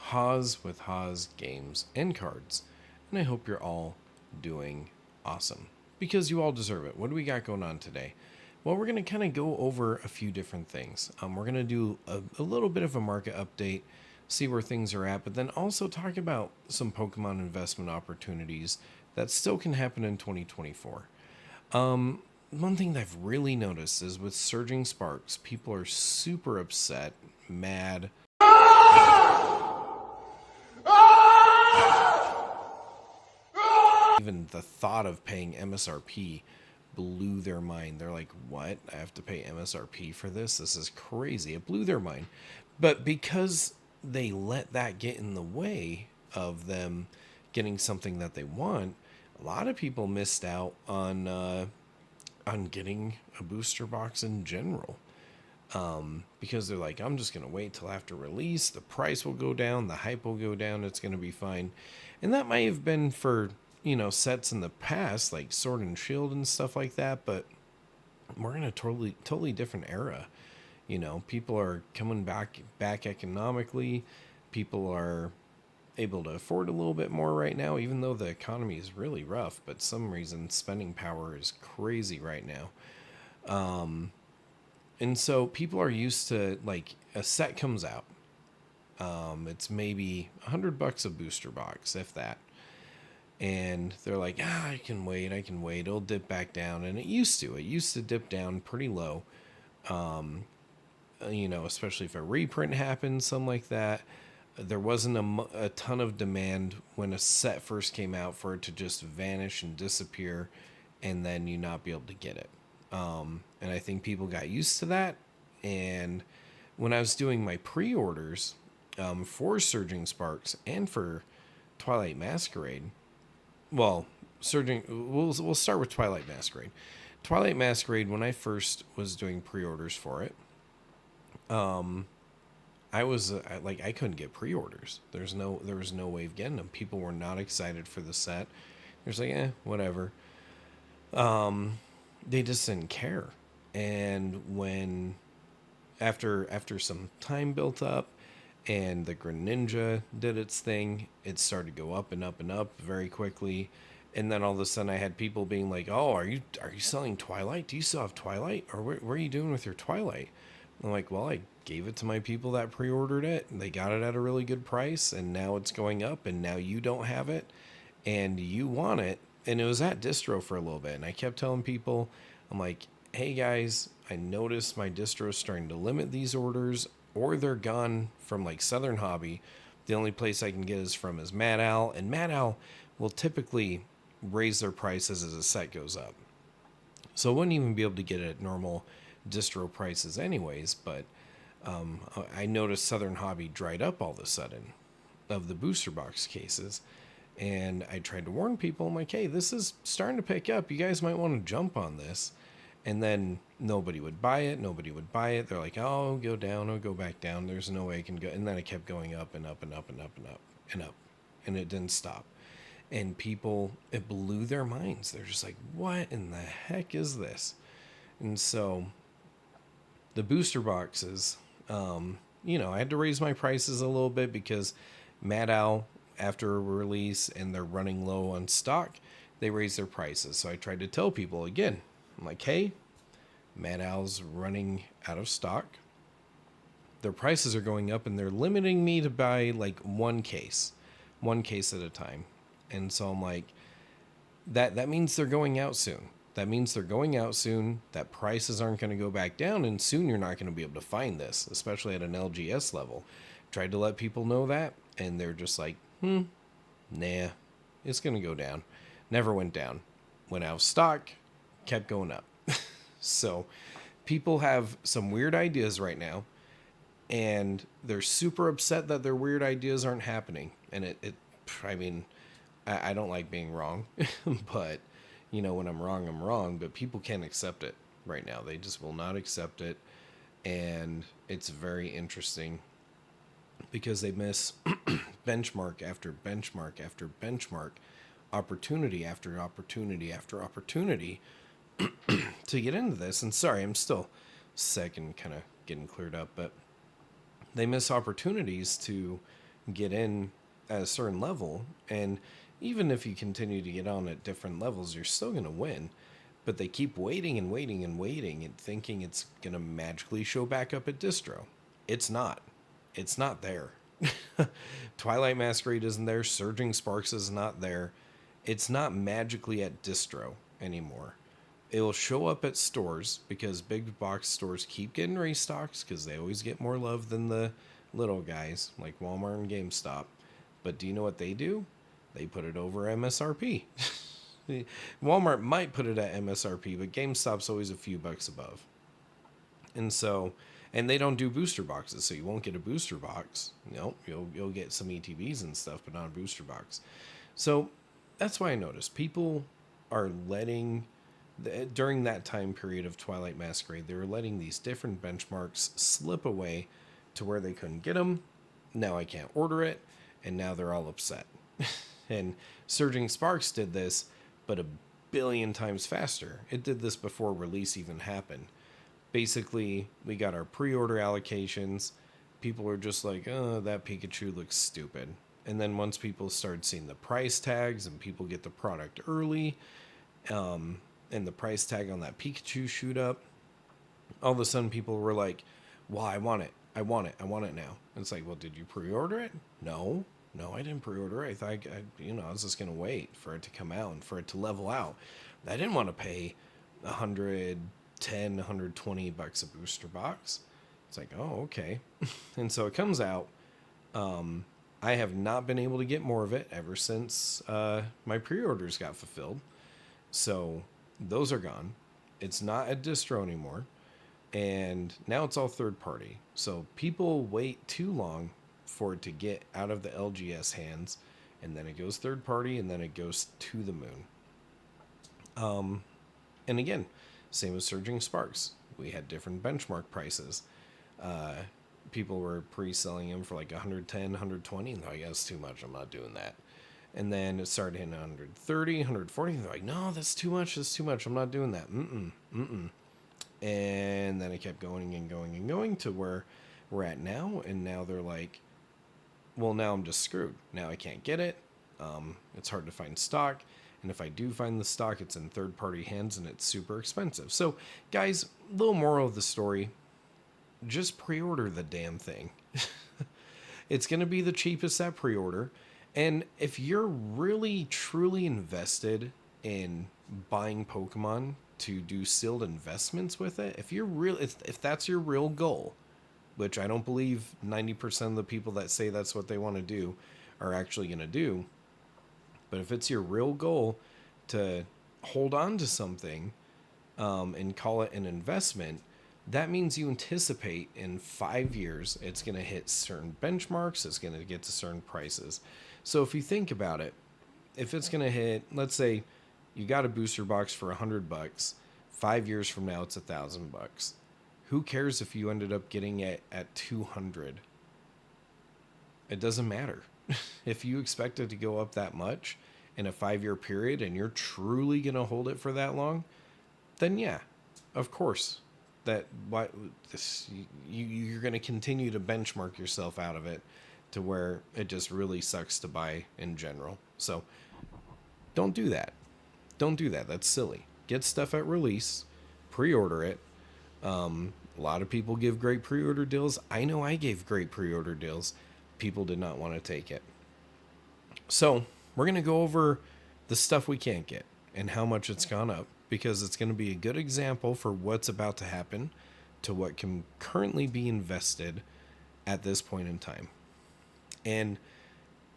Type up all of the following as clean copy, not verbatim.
Haas with Haas Games and Cards, and I hope you're all doing awesome because you all deserve it. What do we got going on today? Well, we're going to kind of go over a few different things. We're going to do a little bit of a market update, see where things are at, but then also talk about some Pokemon investment opportunities that still can happen in 2024. One thing that I've really noticed is with surging sparks, people are super upset, mad. Even the thought of paying MSRP blew their mind. They're like, what? I have to pay MSRP for this? This is crazy. It blew their mind. But because they let that get in the way of them getting something that they want, a lot of people missed out on getting a booster box in general. Because they're like, I'm just going to wait till after release. The price will go down. The hype will go down. It's going to be fine. And that might have been for, sets in the past, like Sword and Shield and stuff like that. But we're in a totally different era. People are coming back economically. People are able to afford a little bit more right now, even though the economy is really rough. But some reason spending power is crazy right now. And so people are used to, like, a set comes out. It's maybe $100 a booster box, if that. And they're like, I can wait. It'll dip back down. And it used to dip down pretty low. Especially if a reprint happens, something like that. There wasn't a ton of demand when a set first came out for it to just vanish and disappear and then you not be able to get it. And I think people got used to that. And when I was doing my pre-orders for Surging Sparks and for Twilight Masquerade, we'll start with Twilight Masquerade. Twilight Masquerade, when I first was doing pre-orders for it, I was I couldn't get pre-orders. There was no way of getting them. People were not excited for the set. They're like, whatever. They just didn't care. And when after some time built up and the Greninja did its thing, it started to go up and up and up very quickly. And then all of a sudden I had people being like, oh, are you selling Twilight? Do you still have Twilight? Or what are you doing with your Twilight? I'm like, well, I gave it to my people that pre-ordered it. And they got it at a really good price. And now it's going up. And now you don't have it. And you want it. And it was at distro for a little bit. And I kept telling people, I'm like, hey guys, I noticed my distro is starting to limit these orders. Or they're gone from like Southern Hobby. The only place I can get is Mad Owl. And Mad Owl will typically raise their prices as a set goes up. So I wouldn't even be able to get it at normal distro prices anyways, but I noticed Southern Hobby dried up all of a sudden of the booster box cases, and I tried to warn people. I'm like, hey, this is starting to pick up. You guys might want to jump on this. And then nobody would buy it. They're like, oh, go down, oh, go back down. There's no way I can go. And then it kept going up and up and up and up and up and up, and it didn't stop. And people, it blew their minds. They're just like, what in the heck is this? And so the booster boxes, I had to raise my prices a little bit because Mad Owl, after a release and they're running low on stock, they raise their prices. So I tried to tell people again, I'm like, hey, Mad Owl's running out of stock. Their prices are going up and they're limiting me to buy like one case at a time. And so I'm like, that means they're going out soon. That prices aren't going to go back down, and soon you're not going to be able to find this, especially at an LGS level. Tried to let people know that, and they're just like, nah, it's going to go down. Never went down. Went out of stock, kept going up. So people have some weird ideas right now, and they're super upset that their weird ideas aren't happening. And I don't like being wrong, but when I'm wrong, but people can't accept it right now. They just will not accept it. And it's very interesting because they miss benchmark after benchmark after benchmark, opportunity after opportunity after opportunity to get into this. And sorry, I'm still sick and kind of getting cleared up, but they miss opportunities to get in at a certain level, and even if you continue to get on at different levels, you're still going to win. But they keep waiting and waiting and waiting and thinking it's going to magically show back up at distro. It's not. It's not there. Twilight Masquerade isn't there. Surging Sparks is not there. It's not magically at distro anymore. It'll show up at stores because big box stores keep getting restocks because they always get more love than the little guys like Walmart and GameStop. But do you know what they do? They put it over MSRP. Walmart might put it at MSRP, but GameStop's always a few bucks above. And so, and they don't do booster boxes, so you won't get a booster box. Nope, you'll get some ETBs and stuff, but not a booster box. So that's why I noticed people are letting, during that time period of Twilight Masquerade, they were letting these different benchmarks slip away to where they couldn't get them. Now I can't order it, and now they're all upset. And Surging Sparks did this, but a billion times faster. It did this before release even happened. Basically, we got our pre-order allocations. People are just like, oh, that Pikachu looks stupid. And then once people start seeing the price tags and people get the product early, and the price tag on that Pikachu shoot up, all of a sudden people were like, well, I want it. I want it. I want it now. And it's like, well, did you pre-order it? No, I didn't pre-order it. I thought, I was just going to wait for it to come out and for it to level out. I didn't want to pay $110, $120 a booster box. It's like, oh, okay. And so it comes out. I have not been able to get more of it ever since my pre-orders got fulfilled. So those are gone. It's not at distro anymore. And now it's all third party. So people wait too long for it to get out of the LGS hands. And then it goes third party, and then it goes to the moon. And again, same with Surging Sparks. We had different benchmark prices. People were pre-selling them for like 110, 120, and they're like, that's too much. I'm not doing that. And then it started hitting 130, 140. And they're like, no, that's too much. That's too much. I'm not doing that. And then it kept going and going and going to where we're at now. And now they're like, well, now I'm just screwed. Now I can't get it. It's hard to find stock. And if I do find the stock, it's in third-party hands and it's super expensive. So, guys, little moral of the story, just pre-order the damn thing. It's going to be the cheapest at pre-order. And if you're really, truly invested in buying Pokemon to do sealed investments with it, if that's your real goal, which I don't believe 90% of the people that say that's what they want to do are actually going to do, but if it's your real goal to hold on to something and call it an investment, that means you anticipate in 5 years it's going to hit certain benchmarks, it's going to get to certain prices. So if you think about it, if it's going to hit, let's say you got a booster box for $100, 5 years from now it's $1,000. Who cares if you ended up getting it at 200? It doesn't matter. If you expect it to go up that much in a 5-year period and you're truly going to hold it for that long, then yeah, of course, you're going to continue to benchmark yourself out of it to where it just really sucks to buy in general. So don't do that. Don't do that. That's silly. Get stuff at release, pre-order it. A lot of people give great pre-order deals. I know I gave great pre-order deals. People did not want to take it. So we're going to go over the stuff we can't get and how much it's gone up, because it's going to be a good example for what's about to happen to what can currently be invested at this point in time. And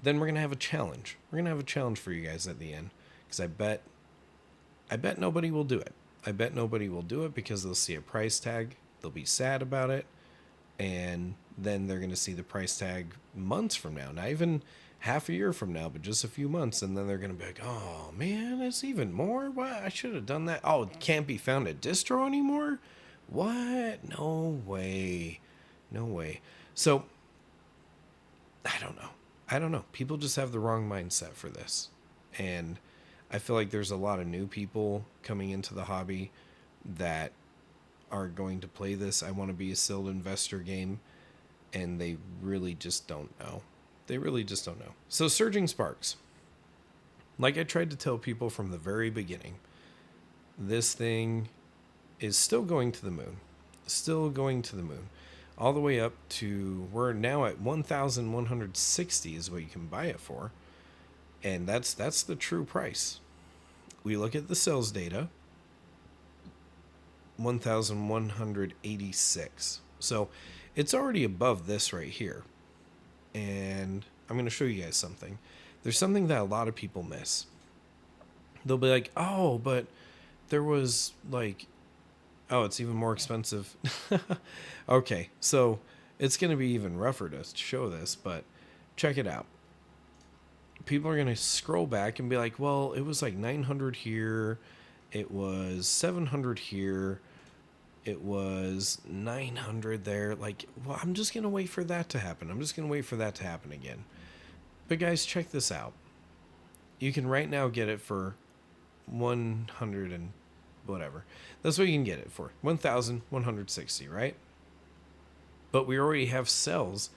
then we're going to have a challenge. We're going to have a challenge for you guys at the end, because I bet nobody will do it. I bet nobody will do it because they'll see a price tag, they'll be sad about it, and then they're going to see the price tag months from now, not even half a year from now, but just a few months, and then they're going to be like, oh man, it's even more? What? I should have done that. Oh, it can't be found at distro anymore? What? No way. No way. So, I don't know. People just have the wrong mindset for this. And I feel like there's a lot of new people coming into the hobby that are going to play this I want to be a sealed investor game, and they really just don't know. They really just don't know. So surging sparks. Like I tried to tell people from the very beginning, this thing is still going to the moon. Still going to the moon. All the way up to, we're now at 1,160 is what you can buy it for. And that's the true price. We look at the sales data, 1,186. So it's already above this right here. And I'm going to show you guys something. There's something that a lot of people miss. They'll be like, oh, but there was like, oh, it's even more expensive. Okay, so it's going to be even rougher to show this, but check it out. People are going to scroll back and be like, well, it was like 900 here. It was 700 here. It was 900 there. Like, well, I'm just going to wait for that to happen. I'm just going to wait for that to happen again. But guys, check this out. You can right now get it for 100 and whatever. That's what you can get it for. 1,160, right? But we already have sales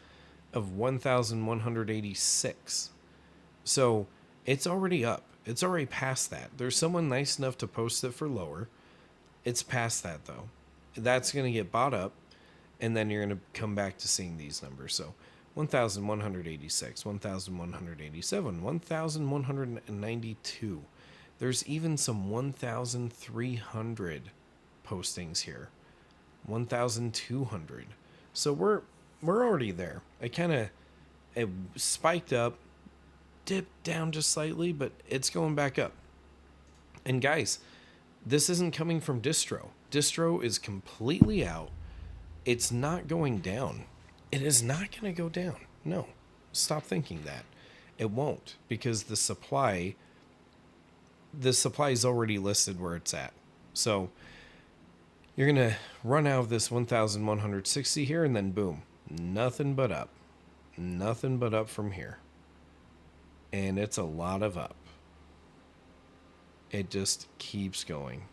of 1,186. So it's already up. It's already past that. There's someone nice enough to post it for lower. It's past that though. That's going to get bought up, and then you're going to come back to seeing these numbers. So 1,186, 1,187, 1,192. There's even some 1,300 postings here. 1,200. So we're already there. It spiked up, dipped down just slightly, but it's going back up. And guys, this isn't coming from distro. Distro is completely out. It's not going down. It is not going to go down. No. Stop thinking that. It won't, because the supply is already listed where it's at. So you're going to run out of this 1,160 here, and then boom, nothing but up. Nothing but up from here. And it's a lot of up. It just keeps going.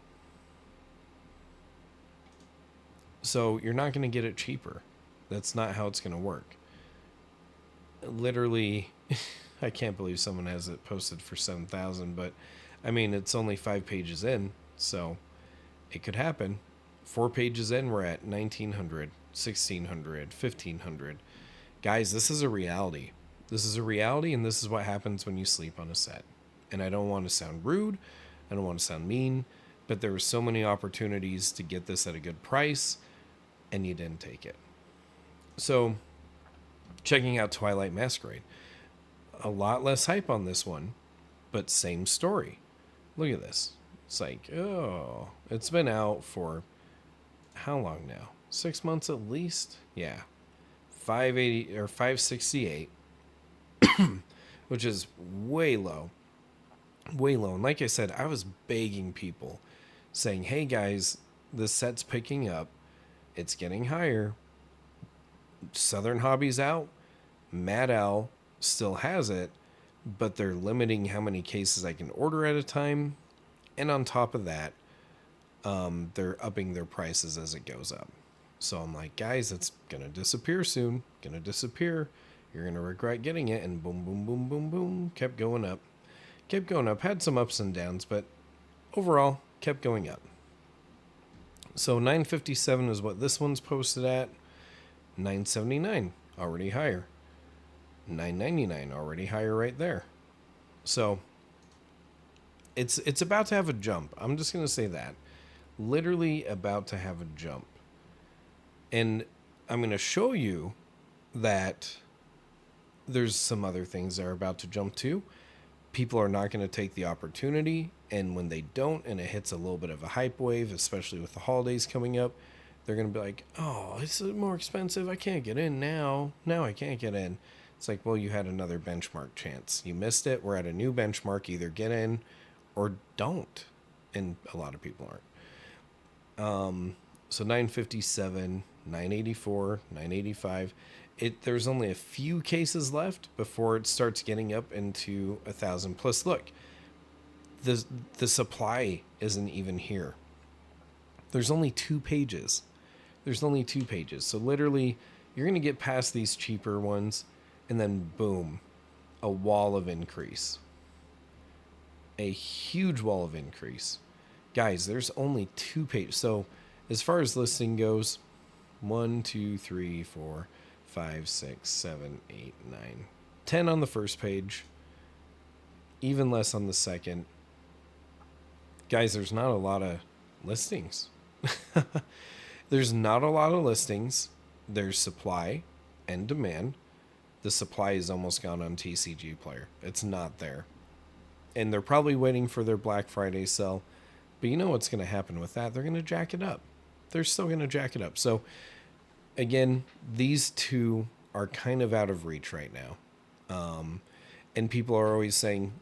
So you're not going to get it cheaper. That's not how it's going to work. Literally, I can't believe someone has it posted for 7,000, but I mean, it's only 5 pages in, so it could happen. 4 pages in, we're at 1,900, 1,600, 1,500. Guys, this is a reality. This is a reality, and this is what happens when you sleep on a set. And I don't want to sound rude. I don't want to sound mean, but there were so many opportunities to get this at a good price, and you didn't take it. So, checking out Twilight Masquerade. A lot less hype on this one, but same story. Look at this. It's like, oh, it's been out for how long now? 6 months at least? Yeah. 580 or 568, which is way low. Way low. And like I said, I was begging people, saying, hey guys, the set's picking up. It's getting higher. Southern Hobby's out. Mad Owl still has it, but they're limiting how many cases I can order at a time. And on top of that, they're upping their prices as it goes up. So I'm like, guys, it's going to disappear soon. Going to disappear. You're going to regret getting it. And boom, boom, boom, boom, boom. Kept going up. Kept going up. Had some ups and downs, but overall, kept going up. So 957 is what this one's posted at. 979, already higher. 999, already higher right there. So it's about to have a jump. I'm just going to say that. Literally about to have a jump. And I'm going to show you that there's some other things that are about to jump too. People are not going to take the opportunity, and when they don't, and it hits a little bit of a hype wave, especially with the holidays coming up, they're going to be like, oh, it's more expensive. I can't get in now. Now I can't get in. It's like, well, you had another benchmark chance. You missed it. We're at a new benchmark. Either get in or don't. And a lot of people aren't. So 957, 984, 985. There's only a few cases left before it starts getting up into 1,000. Plus, look, the supply isn't even here. There's only 2 pages. There's only 2 pages. So literally, you're going to get past these cheaper ones, and then boom, a wall of increase. A huge wall of increase. Guys, there's only 2 pages. So, as far as listing goes, 1, 2, 3, 4, 5, 6, 7, 8, 9, 10 on the first page, even less on the second. Guys, there's not a lot of listings. There's not a lot of listings. There's supply and demand. The supply is almost gone on TCG Player. It's not there. And they're probably waiting for their Black Friday sale. But you know what's going to happen with that? They're going to jack it up. They're still going to jack it up. So, again, these two are kind of out of reach right now. And people are always saying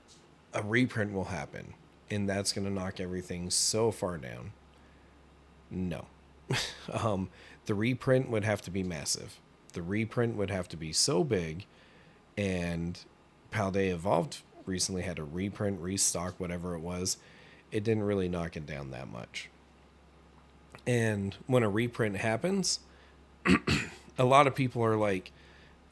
a reprint will happen. And that's going to knock everything so far down. No. The reprint would have to be massive. The reprint would have to be so big. And Paldea Evolved recently had a reprint, restock, whatever it was. It didn't really knock it down that much. And when a reprint happens, a lot of people are like,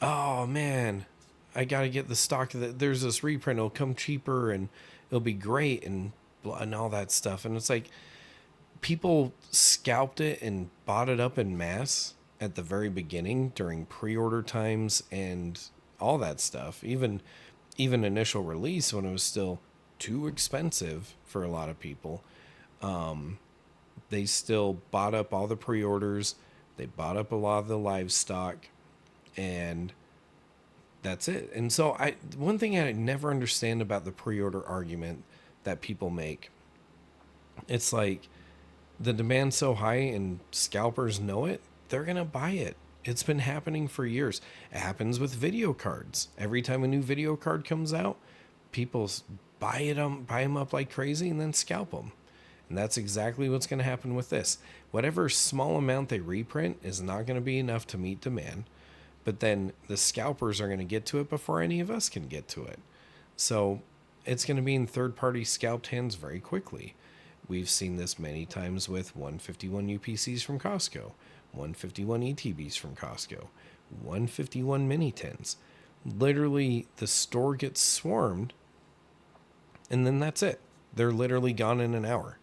oh man, I got to get the stock. There's this reprint. It'll come cheaper and it'll be great and all that stuff. And it's like, people scalped it and bought it up in mass at the very beginning during pre-order times and all that stuff. Even initial release when it was still too expensive for a lot of people. They still bought up all the pre-orders. They bought up a lot of the livestock, and that's it. And so one thing I never understand about the pre-order argument that people make, it's like the demand's so high and scalpers know it, they're going to buy it. It's been happening for years. It happens with video cards. Every time a new video card comes out, people buy them up like crazy and then scalp them. And that's exactly what's going to happen with this. Whatever small amount they reprint is not going to be enough to meet demand. But then the scalpers are going to get to it before any of us can get to it. So it's going to be in third-party scalped hands very quickly. We've seen this many times with 151 UPCs from Costco, 151 ETBs from Costco, 151 mini tins. Literally, the store gets swarmed, and then that's it. They're literally gone in an hour.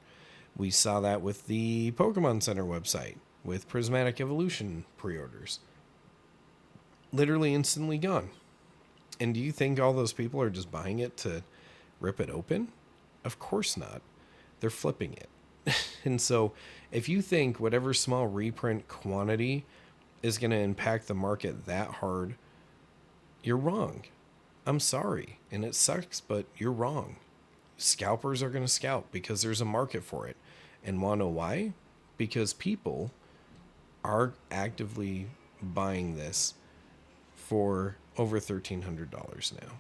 We saw that with the Pokemon Center website, with Prismatic Evolution pre-orders. Literally instantly gone. And do you think all those people are just buying it to rip it open? Of course not. They're flipping it. And so if you think whatever small reprint quantity is going to impact the market that hard, you're wrong. I'm sorry. And it sucks, but you're wrong. Scalpers are going to scalp because there's a market for it. And want to know why? Because people are actively buying this for over $1,300 now.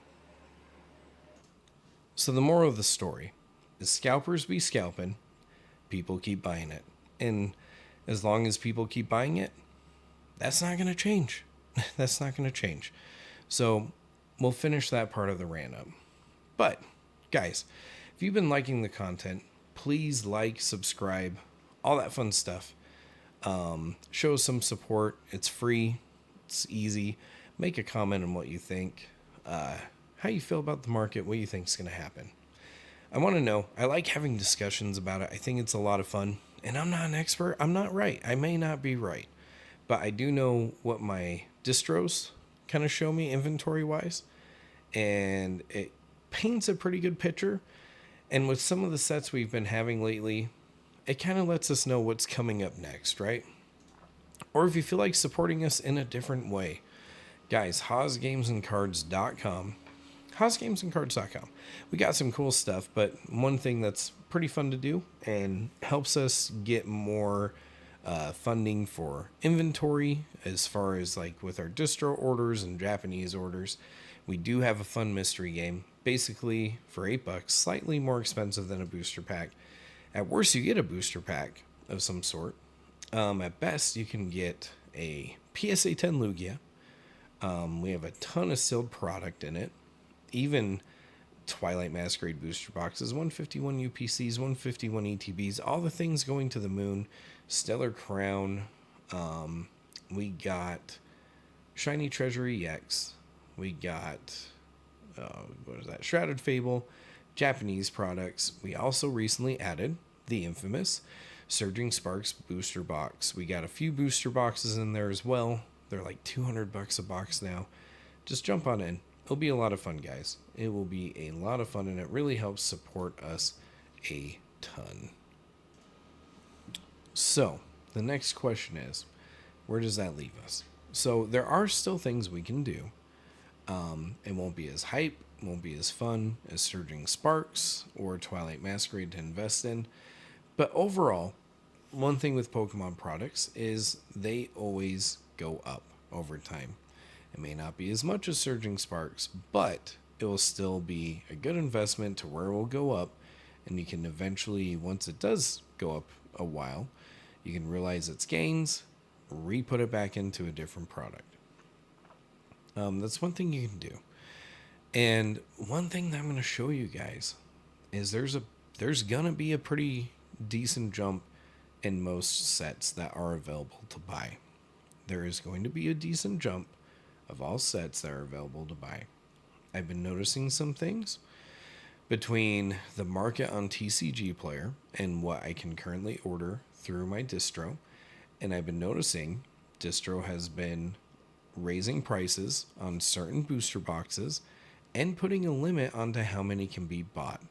So the moral of the story is scalpers be scalping, people keep buying it. And as long as people keep buying it, that's not going to change. That's not going to change. So we'll finish that part of the rant up. But guys, if you've been liking the content, please like, subscribe, all that fun stuff. Show some support. It's free. It's easy. Make a comment on what you think, how you feel about the market, what you think is going to happen. I want to know. I like having discussions about it. I think it's a lot of fun. And I'm not an expert. I'm not right. I may not be right. But I do know what my distros kind of show me inventory-wise. And it paints a pretty good picture. And with some of the sets we've been having lately, it kind of lets us know what's coming up next, right? Or if you feel like supporting us in a different way. Guys, HozGamesandCards.com. HozGamesandCards.com. We got some cool stuff, but one thing that's pretty fun to do and helps us get more funding for inventory as far as like with our distro orders and Japanese orders. We do have a fun mystery game, basically for $8, slightly more expensive than a booster pack. At worst, you get a booster pack of some sort. At best, you can get a PSA 10 Lugia. We have a ton of sealed product in it. Even Twilight Masquerade booster boxes, 151 UPCs, 151 ETBs, all the things going to the moon. Stellar Crown. We got Shiny Treasury EX. We got, what is that? Shrouded Fable, Japanese products. We also recently added the infamous Surging Sparks booster box. We got a few booster boxes in there as well. They're like $200 a box now. Just jump on in. It'll be a lot of fun, guys. It will be a lot of fun, and it really helps support us a ton. So, the next question is, where does that leave us? So, there are still things we can do. It won't be as hype, won't be as fun as Surging Sparks or Twilight Masquerade to invest in. But overall, one thing with Pokemon products is they always go up over time. It may not be as much as Surging Sparks, but it will still be a good investment to where it will go up. And you can eventually, once it does go up a while, you can realize its gains, re-put it back into a different product. That's one thing you can do. And one thing that I'm going to show you guys is there's going to be a pretty decent jump in most sets that are available to buy. There is going to be a decent jump of all sets that are available to buy. I've been noticing some things between the market on TCG Player and what I can currently order through my distro. And I've been noticing distro has been raising prices on certain booster boxes and putting a limit onto how many can be bought.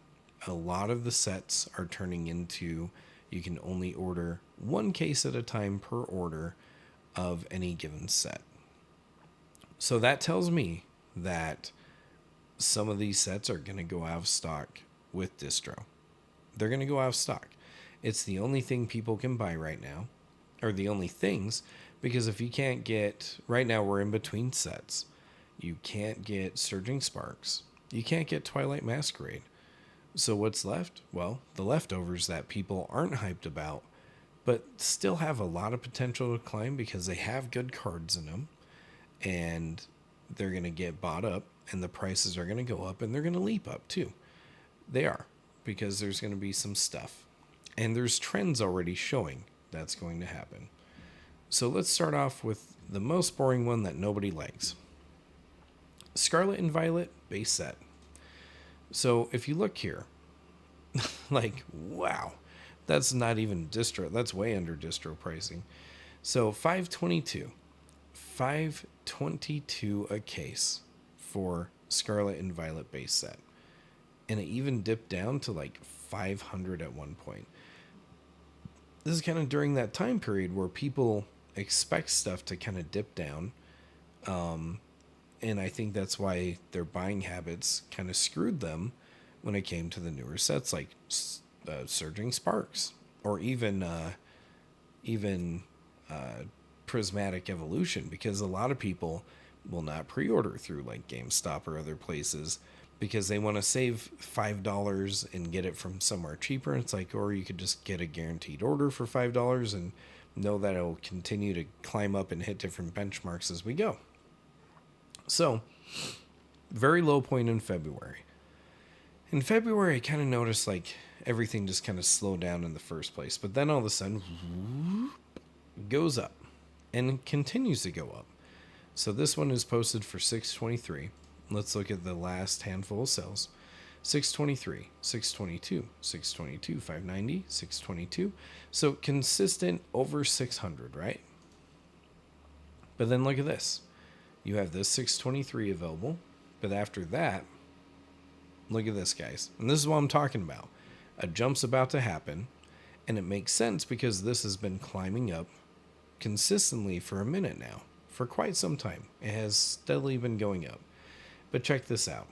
A lot of the sets are turning into you can only order one case at a time per order of any given set. So that tells me that some of these sets are going to go out of stock with distro. They're going to go out of stock. It's the only thing people can buy right now, or the only things, because if you can't get, right now we're in between sets. You can't get Surging Sparks. You can't get Twilight Masquerade. So what's left? Well, the leftovers that people aren't hyped about, but still have a lot of potential to climb because they have good cards in them, and they're going to get bought up, and the prices are going to go up, and they're going to leap up too. They are, because there's going to be some stuff. And there's trends already showing that's going to happen. So let's start off with the most boring one that nobody likes. Scarlet and Violet base set. So if you look here, like, wow, that's not even distro. That's way under distro pricing. So $522 a case for Scarlet and Violet base set. And it even dipped down to like $500 at one point. This is kind of during that time period where people expect stuff to kind of dip down. And I think that's why their buying habits kind of screwed them when it came to the newer sets like Surging Sparks or even Prismatic Evolution, because a lot of people will not pre-order through like GameStop or other places because they want to save $5 and get it from somewhere cheaper. It's like, or you could just get a guaranteed order for $5 and know that it'll continue to climb up and hit different benchmarks as we go. So, very low point in February. In February, I kind of noticed like everything just kind of slowed down in the first place. But then all of a sudden, goes up and continues to go up. So this one is posted for $623. Let's look at the last handful of sales. $623, $622, $622, $590, $622. So consistent over $600, right? But then look at this. You have this $623 available, but after that, look at this, guys. And this is what I'm talking about. A jump's about to happen, and it makes sense because this has been climbing up consistently for a minute now, for quite some time. It has steadily been going up. But check this out.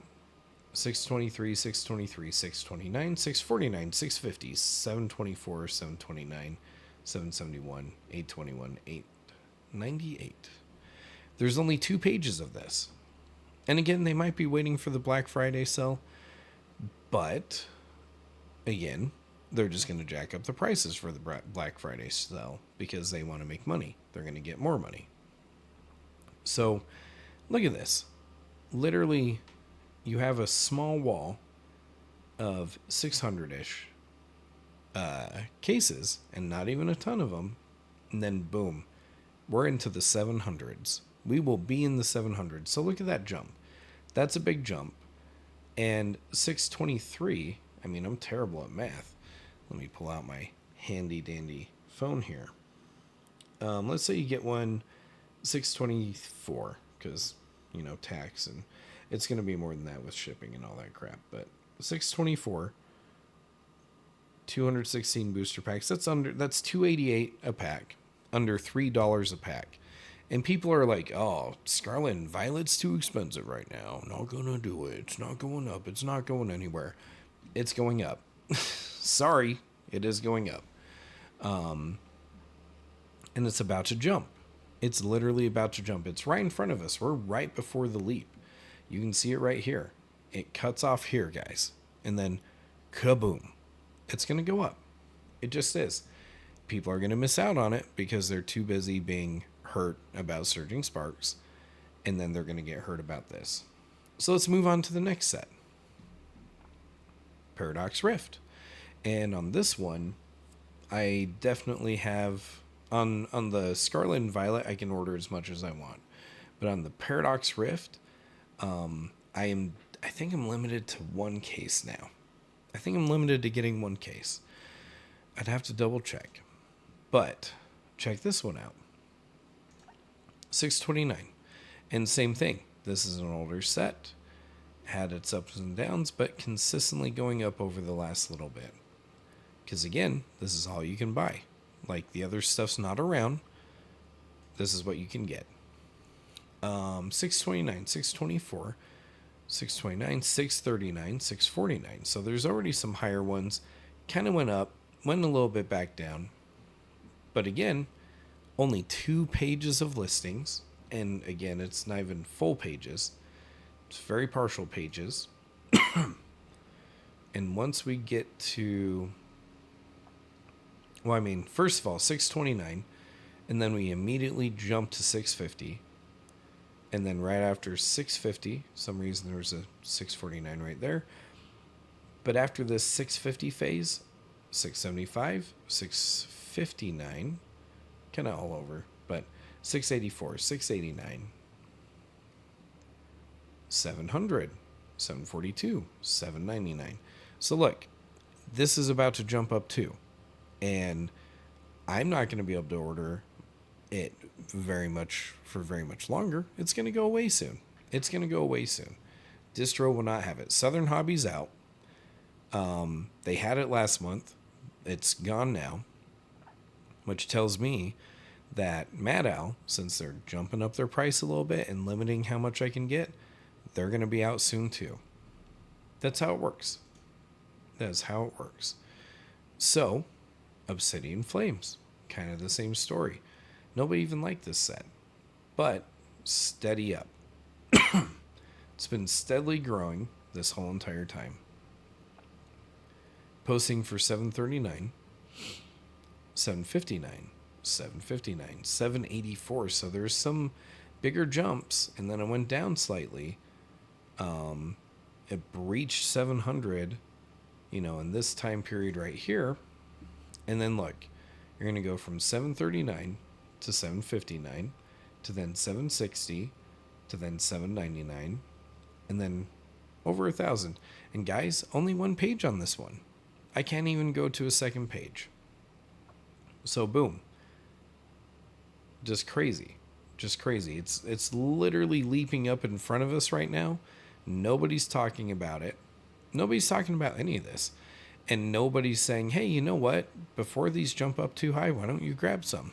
623, 623, 629, 649, 650, 724, 729, 771, 821, 898. There's only 2 pages of this. And again, they might be waiting for the Black Friday sale, but again, they're just going to jack up the prices for the Black Friday sale because they want to make money. They're going to get more money. So look at this. Literally, you have a small wall of 600-ish cases and not even a ton of them. And then boom, we're into the 700s. We will be in the 700s. So look at that jump. That's a big jump. And 623, I mean, I'm terrible at math. Let me pull out my handy dandy phone here. Let's say you get one 624, because, tax, and it's going to be more than that with shipping and all that crap. But 624, 216 booster packs. That's 288 a pack, under $3 a pack. And people are like, "Oh, Scarlet and Violet's too expensive right now. Not gonna do it. It's not going up. It's not going anywhere." It's going up. Sorry, it is going up. And it's about to jump. It's literally about to jump. It's right in front of us. We're right before the leap. You can see it right here. It cuts off here, guys. And then kaboom. It's going to go up. It just is. People are going to miss out on it because they're too busy being hurt about Surging Sparks. And then they're going to get hurt about this. So let's move on to the next set. Paradox Rift. And on this one, I definitely have... On the Scarlet and Violet, I can order as much as I want. But on the Paradox Rift, I think I'm limited to one case now. I think I'm limited to getting one case. I'd have to double check. But check this one out. 629. And same thing. This is an older set. Had its ups and downs, but consistently going up over the last little bit. Because again, this is all you can buy. Like, the other stuff's not around. This is what you can get. 629, 624, 629, 639, 649. So there's already some higher ones. Kind of went up, went a little bit back down. But again, only 2 pages of listings. And again, it's not even full pages. It's very partial pages. And once we get to... Well, I mean, first of all, 629, and then we immediately jump to 650. And then right after 650, some reason there was a 649 right there. But after this 650 phase, 675, 659, kind of all over, but 684, 689, 700, 742, 799. So look, this is about to jump up too. And I'm not going to be able to order it very much longer. It's going to go away soon. Distro will not have it. Southern Hobby's out. They had it last month. It's gone now. Which tells me that Mad Owl, since they're jumping up their price a little bit and limiting how much I can get, they're going to be out soon too. That's how it works. So... Obsidian Flames, kind of the same story. Nobody even liked this set, but steady up. It's been steadily growing this whole entire time. Posting for 739, 759, 759, 784. So there's some bigger jumps, and then it went down slightly. It breached 700, in this time period right here. And then look, you're going to go from 739 to 759 to then 760 to then 799 and then over 1,000. And guys, only one page on this one. I can't even go to a second page. So boom. Just crazy. It's literally leaping up in front of us right now. Nobody's talking about it. Nobody's talking about any of this. And nobody's saying, hey, you know what? Before these jump up too high, why don't you grab some?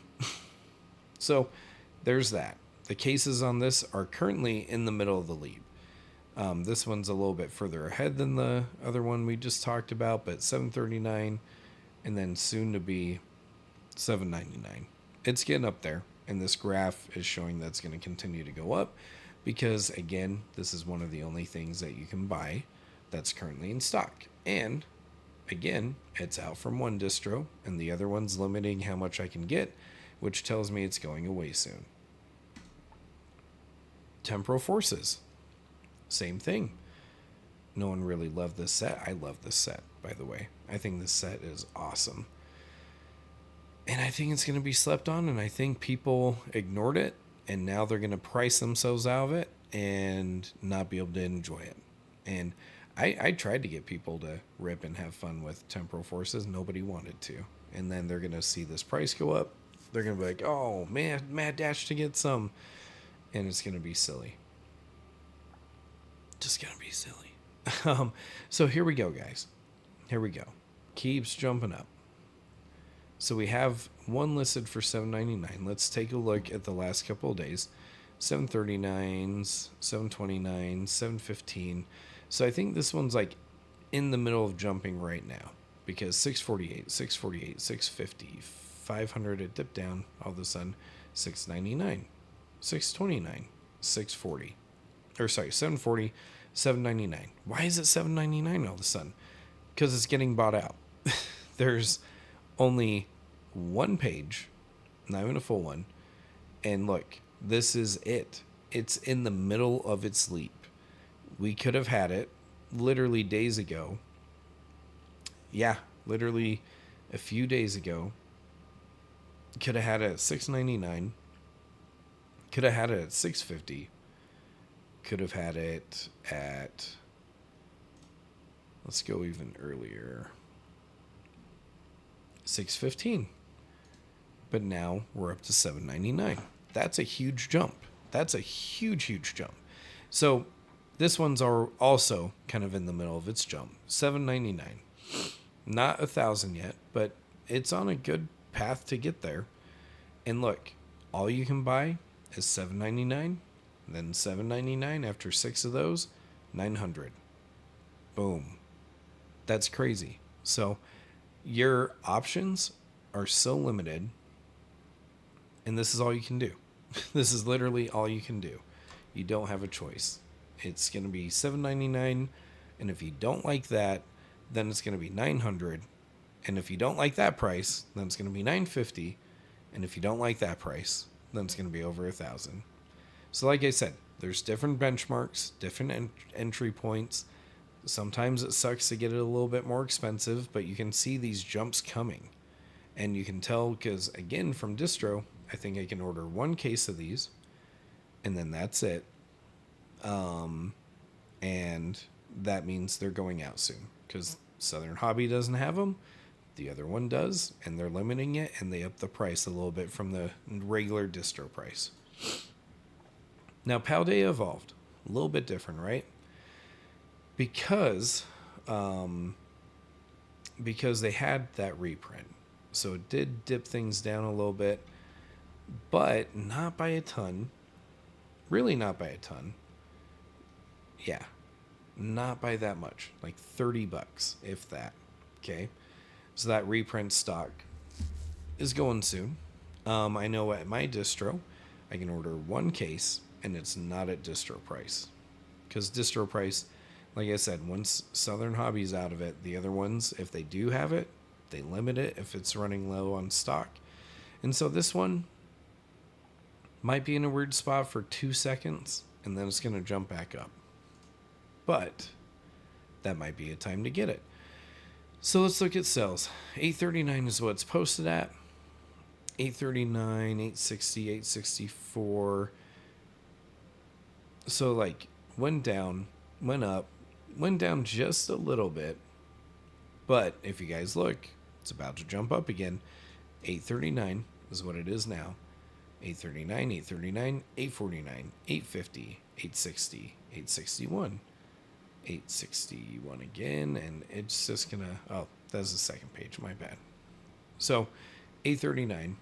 So there's that. The cases on this are currently in the middle of the lead. This one's a little bit further ahead than the other one we just talked about, but 739 and then soon to be 799. It's getting up there, and this graph is showing that's going to continue to go up because, again, this is one of the only things that you can buy that's currently in stock. And again, it's out from one distro, and the other one's limiting how much I can get, which tells me it's going away soon. Temporal Forces. Same thing. No one really loved this set. I love this set, by the way. I think this set is awesome. And I think it's going to be slept on, and I think people ignored it, and now they're going to price themselves out of it, and not be able to enjoy it. And I tried to get people to rip and have fun with temporal forces. Nobody wanted to. And then they're going to see this price go up. They're going to be like, oh, man, mad dash to get some. And it's going to be silly. Just going to be silly. So here we go, guys. Here we go. Keeps jumping up. So we have one listed for $7.99. Let's take a look at the last couple of days. 739s, 729, 715. So I think this one's like in the middle of jumping right now because 648, 648, 650, 500 it dipped down all of a sudden, 699, 629, 640. Or sorry, 740, 799. Why is it 799 all of a sudden? Because it's getting bought out. There's only one page, not even a full one. And look, this is it. It's in the middle of its leap. We could have had it literally days ago. Yeah, literally a few days ago. Could have had it at $6.99. Could have had it at $6.50. Could have had it at, let's go even earlier, $6.15. But now we're up to $7.99. That's a huge jump. That's a huge, huge jump. So this one's also kind of in the middle of its jump. $7.99. Not 1,000 yet, but it's on a good path to get there. And look, all you can buy is $7.99, then $7.99 after 6 of those, $900. Boom. That's crazy. So your options are so limited, and this is all you can do. This is literally all you can do. You don't have a choice. It's going to be $7.99, and if you don't like that, then it's going to be $900. And if you don't like that price, then it's going to be $950. And if you don't like that price, then it's going to be over $1,000. So like I said, there's different benchmarks, different entry points. Sometimes it sucks to get it a little bit more expensive, but you can see these jumps coming. And you can tell because, again, from distro, I think I can order one case of these, and then that's it. And that means they're going out soon because Southern Hobby doesn't have them. The other one does, and they're limiting it, and they up the price a little bit from the regular distro price. Now, Paldea Evolved, a little bit different, right? Because they had that reprint. So it did dip things down a little bit, but not by a ton. Really not by a ton. Yeah, not by that much. Like $30, if that. Okay? So that reprint stock is going soon. I know at my distro, I can order one case, and it's not at distro price. Because distro price, like I said, once Southern Hobby's out of it, the other ones, if they do have it, they limit it if it's running low on stock. And so this one might be in a weird spot for 2 seconds, and then it's going to jump back up. But that might be a time to get it. So let's look at sales. $839 is what it's posted at. $839, $860, $864. So like went down, went up, went down just a little bit. But if you guys look, it's about to jump up again. $839 is what it is now. $839, $839, $849, $850, $860, $861. $861 again, and it's just gonna, oh, that's the second page, my bad. So $839,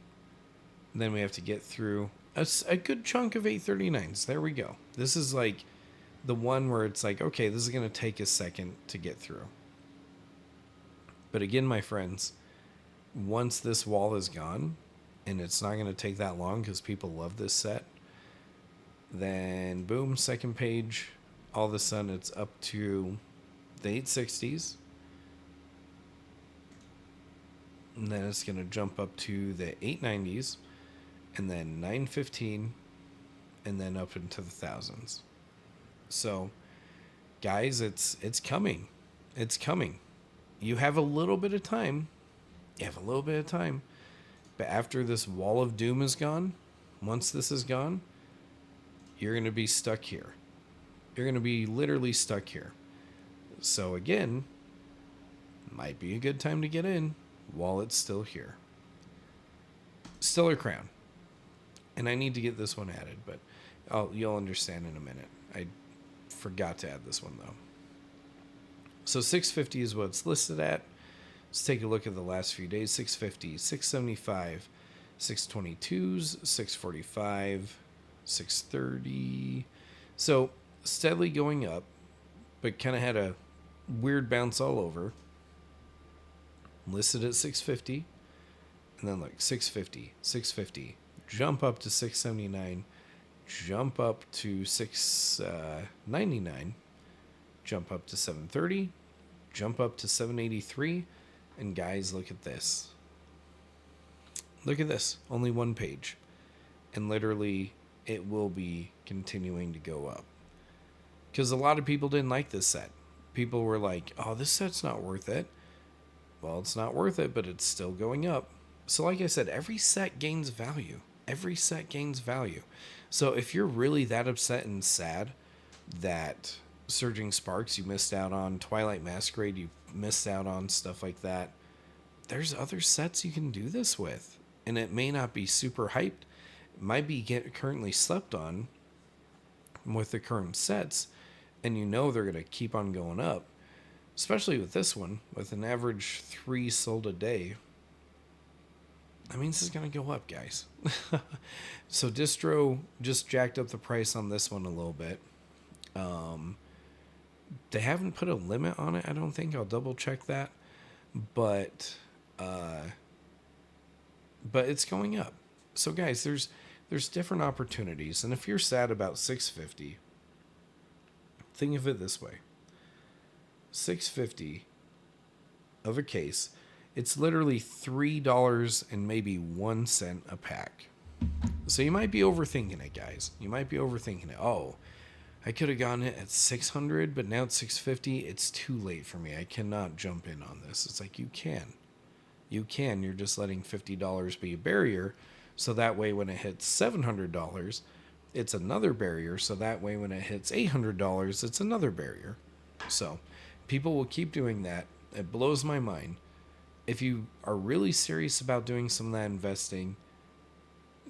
then we have to get through a good chunk of $839s. There we go. This is like the one where it's like, okay, this is gonna take a second to get through. But again, my friends, once this wall is gone, and it's not gonna take that long because people love this set, then boom, second page, all of a sudden it's up to the 860s. And then it's going to jump up to the 890s. And then 915. And then up into the thousands. So, guys, it's coming. It's coming. You have a little bit of time. But after this wall of doom is gone, once this is gone, you're going to be stuck here. You're going to be literally stuck here. So again, might be a good time to get in while it's still here. Stellar Crown. And I need to get this one added, but you'll understand in a minute. I forgot to add this one though. So 650 is what it's listed at. Let's take a look at the last few days. 650, 675, 622s, 645, 630. So steadily going up, but kind of had a weird bounce all over. Listed at 650, and then like 650, 650, jump up to 679, jump up to 699, jump up to 730, jump up to 783, and guys, look at this. Look at this. Only one page. And literally, it will be continuing to go up. Because a lot of people didn't like this set. People were like, oh, this set's not worth it. Well, it's not worth it, but it's still going up. So like I said, every set gains value. Every set gains value. So if you're really that upset and sad that Surging Sparks you missed out on, Twilight Masquerade you missed out on, stuff like that, there's other sets you can do this with. And it may not be super hyped. It might be currently slept on with the current sets. And you know they're going to keep on going up. Especially with this one, with an average 3 sold a day. That means it's going to go up, guys. So Distro just jacked up the price on this one a little bit. They haven't put a limit on it, I don't think. I'll double check that. But it's going up. So guys, there's different opportunities. And if you're sad about 650, think of it this way. $6.50 of a case, it's literally $3 and maybe 1 cent a pack. So you might be overthinking it, guys. You might be overthinking it. Oh, I could have gotten it at 600, but now it's $6.50. It's too late for me. I cannot jump in on this. It's like you can. You're just letting $50 be a barrier, so that way when it hits $700, it's another barrier. So that way when it hits $800, it's another barrier. So people will keep doing that. It blows my mind. If you are really serious about doing some of that investing,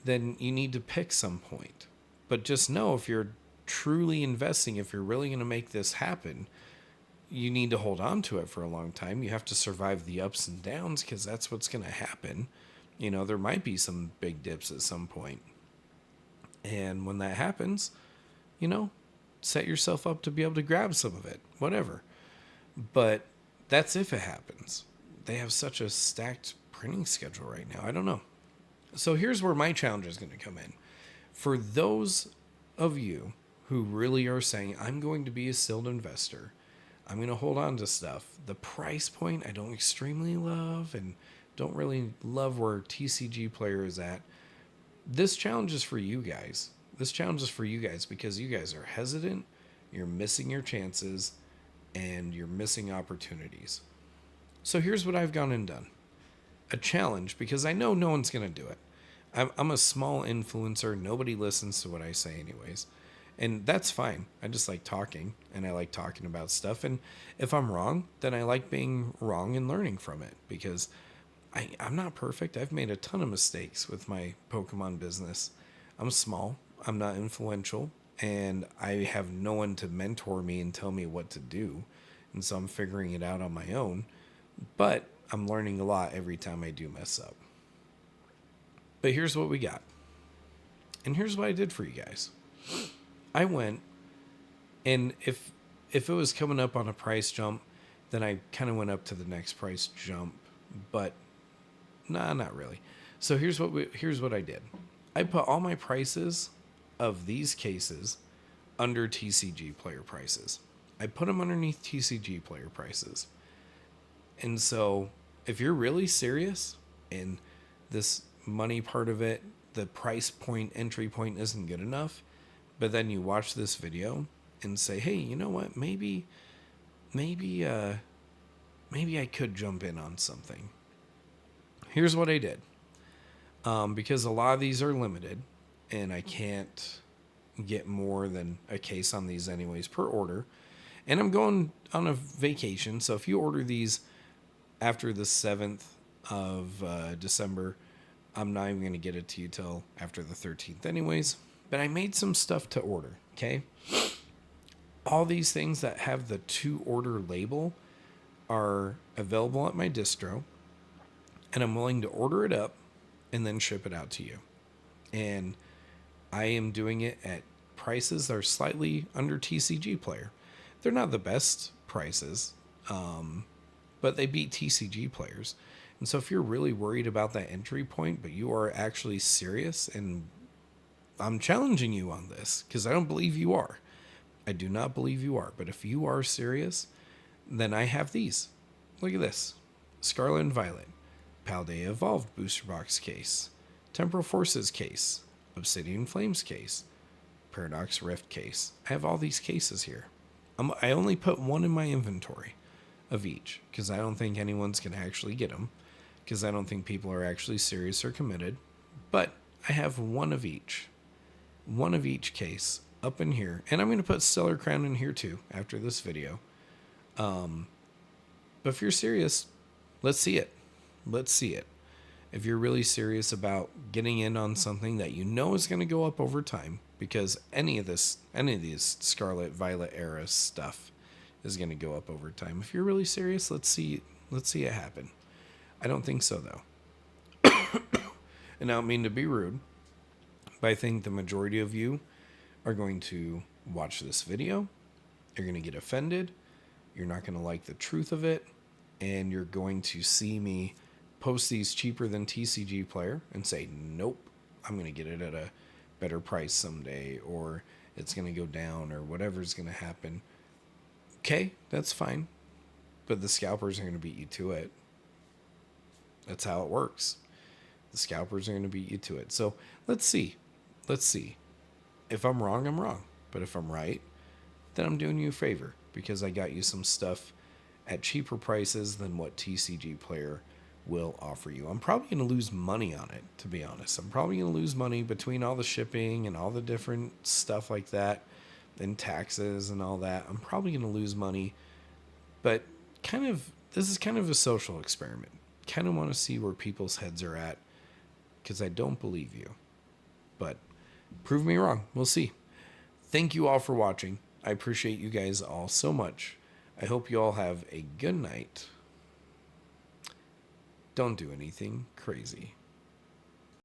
then you need to pick some point. But just know, if you're truly investing, if you're really going to make this happen, you need to hold on to it for a long time. You have to survive the ups and downs, because that's what's going to happen. You know, there might be some big dips at some point. And when that happens, you know, set yourself up to be able to grab some of it, whatever. But that's if it happens. They have such a stacked printing schedule right now. I don't know. So here's where my challenge is going to come in. For those of you who really are saying, I'm going to be a sealed investor, I'm going to hold on to stuff. The price point I don't extremely love, and don't really love where TCG Player is at. This challenge is for you guys. This challenge is for you guys because you guys are hesitant, you're missing your chances, and you're missing opportunities. So here's what I've gone and done. A challenge, because I know no one's going to do it. I'm a small influencer. Nobody listens to what I say anyways. And that's fine. I just like talking, and I like talking about stuff. And if I'm wrong, then I like being wrong and learning from it, because I'm not perfect. I've made a ton of mistakes with my Pokemon business. I'm small. I'm not influential. And I have no one to mentor me and tell me what to do. And so I'm figuring it out on my own. But I'm learning a lot every time I do mess up. But here's what we got. And here's what I did for you guys. I went, and if it was coming up on a price jump, then I kind of went up to the next price jump. But nah, not really. So here's what I did. I put all my prices of these cases under TCG Player prices. I put them underneath TCG Player prices. And so if you're really serious in this money part of it, the price point, entry point isn't good enough, but then you watch this video and say, hey, you know what? Maybe I could jump in on something. Here's what I did. Because a lot of these are limited, and I can't get more than a case on these anyways per order. And I'm going on a vacation, so if you order these after the 7th of December, I'm not even going to get it to you till after the 13th anyways. But I made some stuff to order, okay? All these things that have the to order label are available at my distro, and I'm willing to order it up and then ship it out to you. And I am doing it at prices that are slightly under TCG Player. They're not the best prices, but they beat TCG players. And so if you're really worried about that entry point, but you are actually serious, and I'm challenging you on this because I don't believe you are. I do not believe you are. But if you are serious, then I have these. Look at this. Scarlet and Violet. Paldea Evolved Booster Box case. Temporal Forces case. Obsidian Flames case. Paradox Rift case. I have all these cases here. I only put one in my inventory of each because I don't think anyone's going to actually get them because I don't think people are actually serious or committed. But I have one of each. One of each case up in here. And I'm going to put Stellar Crown in here too after this video. But if you're serious, let's see it. Let's see it. If you're really serious about getting in on something that you know is going to go up over time, because any of these Scarlet Violet era stuff is going to go up over time. If you're really serious, let's see it happen. I don't think so though. And I don't mean to be rude, but I think the majority of you are going to watch this video. You're going to get offended. You're not going to like the truth of it. And you're going to see me post these cheaper than TCG Player and say, nope, I'm going to get it at a better price someday, or it's going to go down, or whatever's going to happen. Okay, that's fine. But the scalpers are going to beat you to it. That's how it works. The scalpers are going to beat you to it. So let's see. Let's see. If I'm wrong, I'm wrong. But if I'm right, then I'm doing you a favor because I got you some stuff at cheaper prices than what TCG Player will offer you. I'm probably going to lose money on it, to be honest. I'm probably going to lose money between all the shipping and all the different stuff like that and taxes and all that. I'm probably going to lose money, but this is kind of a social experiment. Kind of want to see where people's heads are at because I don't believe you, but prove me wrong. We'll see. Thank you all for watching. I appreciate you guys all so much. I hope you all have a good night. Don't do anything crazy.